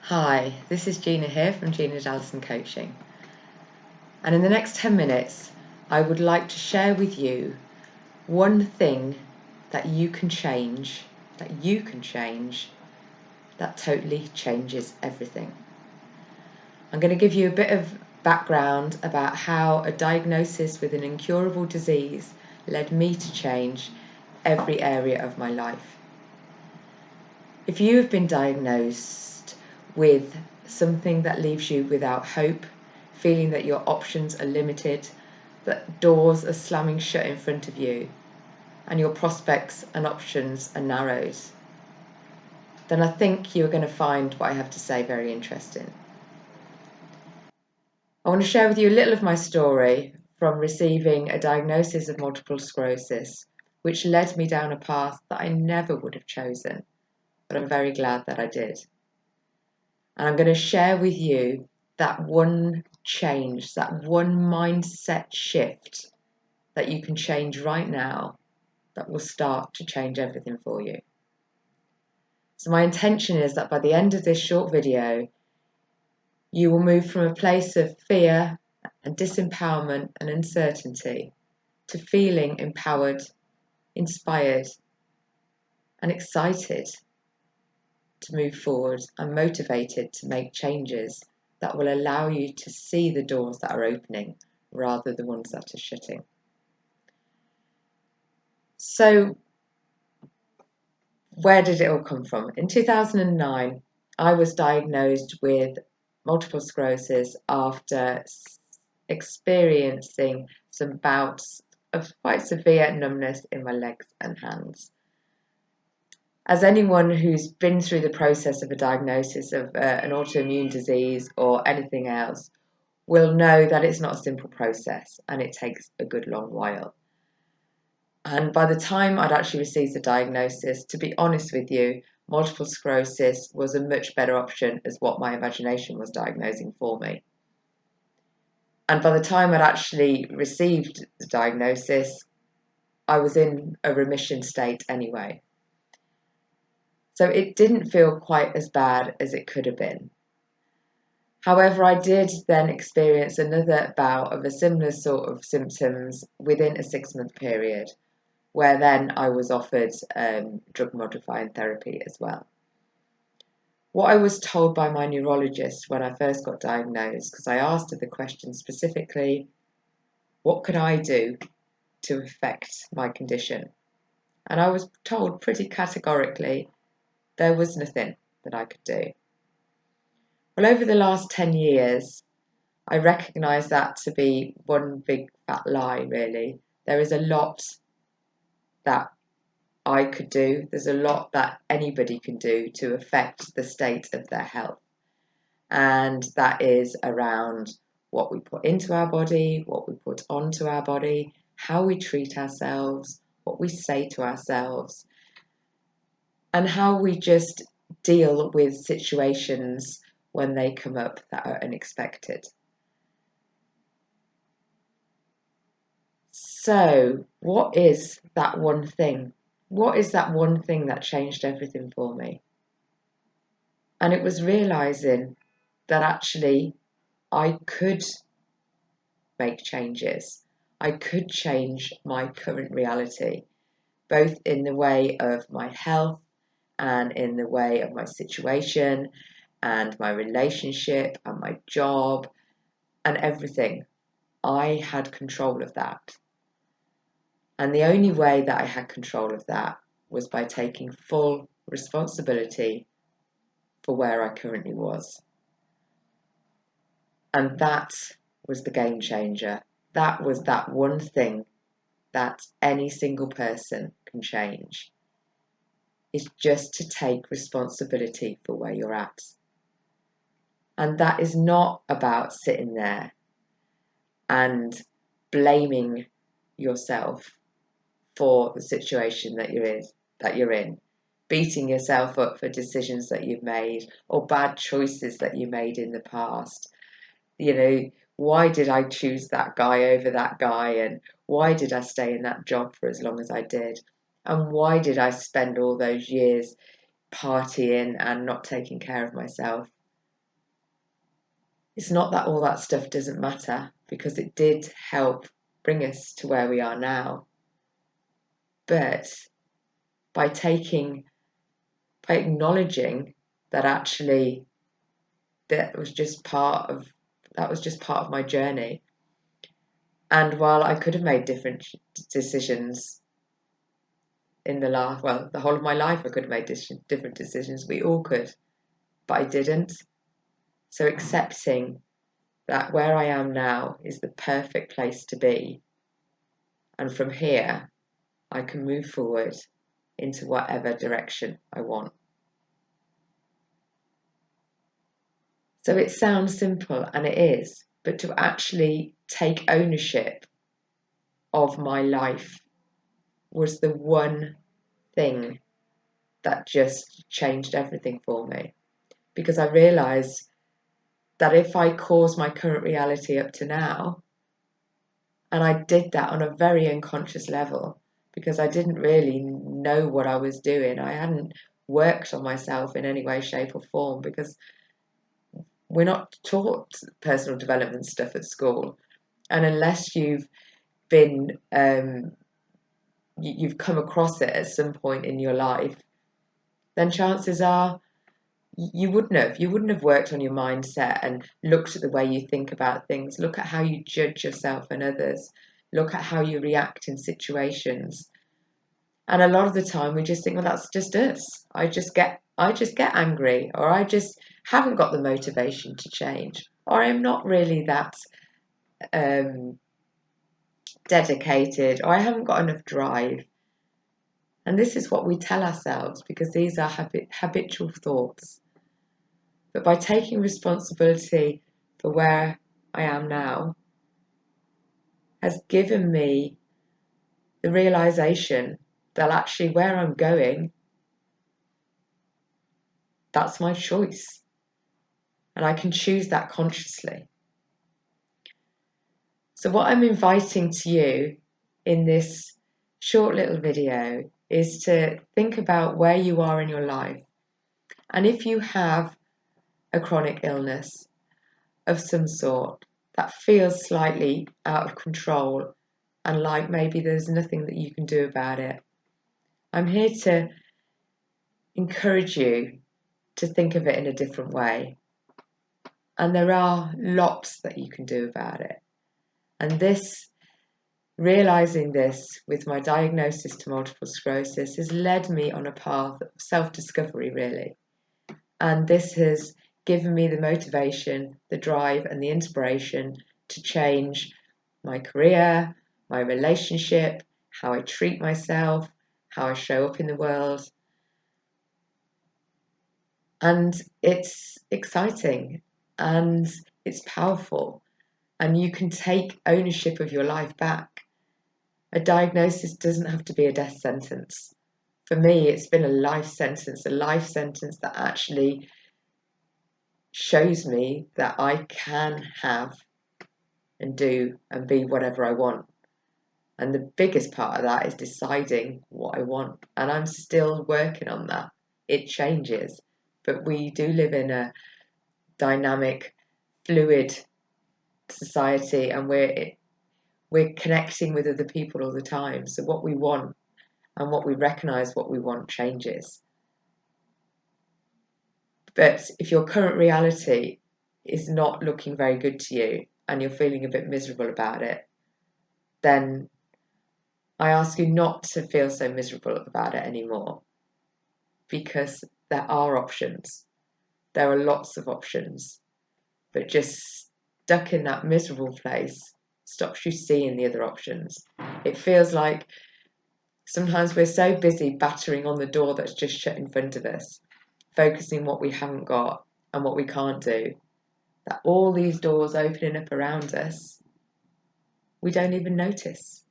Hi, this is Gina here from Gina Dallison Coaching. And in the next 10 minutes, I would like to share with you one thing that you can change, that totally changes everything. I'm going to give you a bit of background about how a diagnosis with an incurable disease led me to change every area of my life. If you have been diagnosed with something that leaves you without hope, feeling that your options are limited, that doors are slamming shut in front of you, and your prospects and options are narrowed, then I think you're going to find what I have to say very interesting. I want to share with you a little of my story from receiving a diagnosis of multiple sclerosis, which led me down a path that I never would have chosen, but I'm very glad that I did. And I'm going to share with you that one change, that one mindset shift that you can change right now that will start to change everything for you. So my intention is that by the end of this short video, you will move from a place of fear and disempowerment and uncertainty to feeling empowered, inspired, and excited to move forward and motivated to make changes that will allow you to see the doors that are opening rather than the ones that are shutting. So, where did it all come from? In 2009, I was diagnosed with multiple sclerosis after experiencing some bouts of quite severe numbness in my legs and hands. As anyone who's been through the process of a diagnosis of an autoimmune disease or anything else will know that it's not a simple process and it takes a good long while. And by the time I'd actually received the diagnosis, to be honest with you, multiple sclerosis was a much better option as what my imagination was diagnosing for me. And by the time I'd actually received the diagnosis, I was in a remission state anyway. So it didn't feel quite as bad as it could have been. However, I did then experience another bout of a similar sort of symptoms within a 6-month period, where then I was offered drug modifying therapy as well. What I was told by my neurologist when I first got diagnosed, because I asked her the question specifically, what could I do to affect my condition? And I was told pretty categorically there was nothing that I could do. Well, over the last 10 years, I recognise that to be one big fat lie, really. There is a lot that I could do. There's a lot that anybody can do to affect the state of their health. And that is around what we put into our body, what we put onto our body, how we treat ourselves, what we say to ourselves, and how we just deal with situations when they come up that are unexpected. So, what is that one thing? What is that one thing that changed everything for me? And it was realizing that actually I could make changes. I could change my current reality, both in the way of my health and in the way of my situation and my relationship and my job and everything. I had control of that. And the only way that I had control of that was by taking full responsibility for where I currently was. And that was the game changer. That was that one thing that any single person can change, is just to take responsibility for where you're at. And that is not about sitting there and blaming yourself for the situation that you're in, beating yourself up for decisions that you've made or bad choices that you made in the past. You know, why did I choose that guy over that guy? And why did I stay in that job for as long as I did? And why did I spend all those years partying and not taking care of myself? It's not that all that stuff doesn't matter, because it did help bring us to where we are now. But by acknowledging that actually that was just part of my journey. And while I could have made different decisions in the whole of my life, I could have made different decisions. We all could, but I didn't. So accepting that where I am now is the perfect place to be. And from here, I can move forward into whatever direction I want. So it sounds simple, and it is, but to actually take ownership of my life was the one thing that just changed everything for me. Because I realised that if I caused my current reality up to now, and I did that on a very unconscious level, because I didn't really know what I was doing. I hadn't worked on myself in any way, shape, or form, because we're not taught personal development stuff at school. And unless you've been, you've come across it at some point in your life, then chances are you wouldn't have worked on your mindset and looked at the way you think about things. Look at how you judge yourself and others. Look at how you react in situations. And a lot of the time we just think, well, that's just us. I just get angry, or I just haven't got the motivation to change, or I'm not really that dedicated, or I haven't got enough drive. And this is what we tell ourselves, because these are habitual thoughts. But by taking responsibility for where I am now has given me the realization that actually where I'm going, that's my choice. And I can choose that consciously. So what I'm inviting to you in this short little video is to think about where you are in your life. And if you have a chronic illness of some sort that feels slightly out of control and like maybe there's nothing that you can do about it, I'm here to encourage you to think of it in a different way. And there are lots that you can do about it. And realizing this with my diagnosis to multiple sclerosis has led me on a path of self-discovery, really. And this has given me the motivation, the drive, and the inspiration to change my career, my relationship, how I treat myself, how I show up in the world. And it's exciting and it's powerful, and you can take ownership of your life back. A diagnosis doesn't have to be a death sentence. For me, it's been a life sentence that actually shows me that I can have and do and be whatever I want. And the biggest part of that is deciding what I want. And I'm still working on that. It changes. But we do live in a dynamic, fluid society, and we're connecting with other people all the time. So what we want and what we recognise what we want changes. But if your current reality is not looking very good to you and you're feeling a bit miserable about it, then I ask you not to feel so miserable about it anymore, because there are options. There are lots of options, but just stuck in that miserable place stops you seeing the other options. It feels like sometimes we're so busy battering on the door that's just shut in front of us, focusing what we haven't got and what we can't do, that all these doors opening up around us, we don't even notice.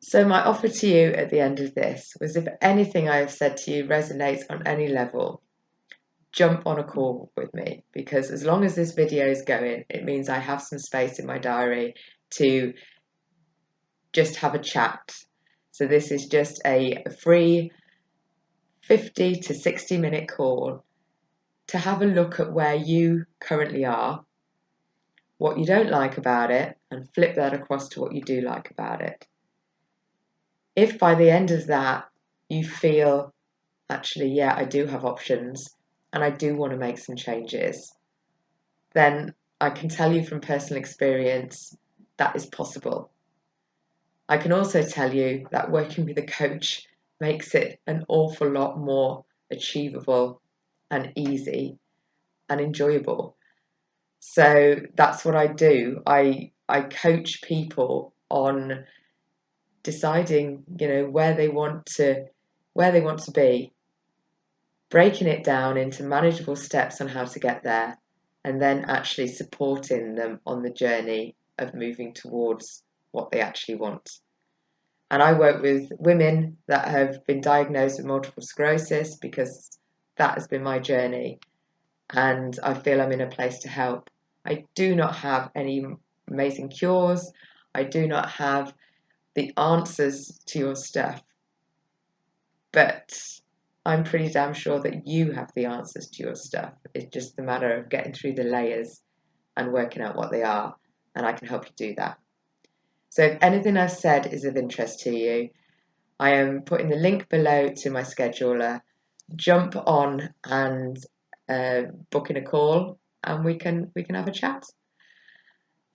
So my offer to you at the end of this was, if anything I have said to you resonates on any level, jump on a call with me, because as long as this video is going, it means I have some space in my diary to just have a chat. So this is just a free 50 to 60 minute call to have a look at where you currently are, what you don't like about it, and flip that across to what you do like about it. If by the end of that you feel, actually, yeah, I do have options and I do want to make some changes, then I can tell you from personal experience that is possible. I can also tell you that working with a coach makes it an awful lot more achievable and easy and enjoyable. So that's what I do. I coach people on deciding, where they want to be, breaking it down into manageable steps on how to get there, and then actually supporting them on the journey of moving towards what they actually want. And I work with women that have been diagnosed with multiple sclerosis because that has been my journey, and I feel I'm in a place to help. I do not have any amazing cures. I do not have the answers to your stuff, but I'm pretty damn sure that you have the answers to your stuff. It's just a matter of getting through the layers and working out what they are, and I can help you do that. So if anything I've said is of interest to you, I am putting the link below to my scheduler. Jump on and book in a call, and we can have a chat.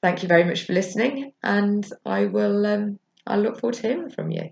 Thank you very much for listening, and I look forward to hearing from you.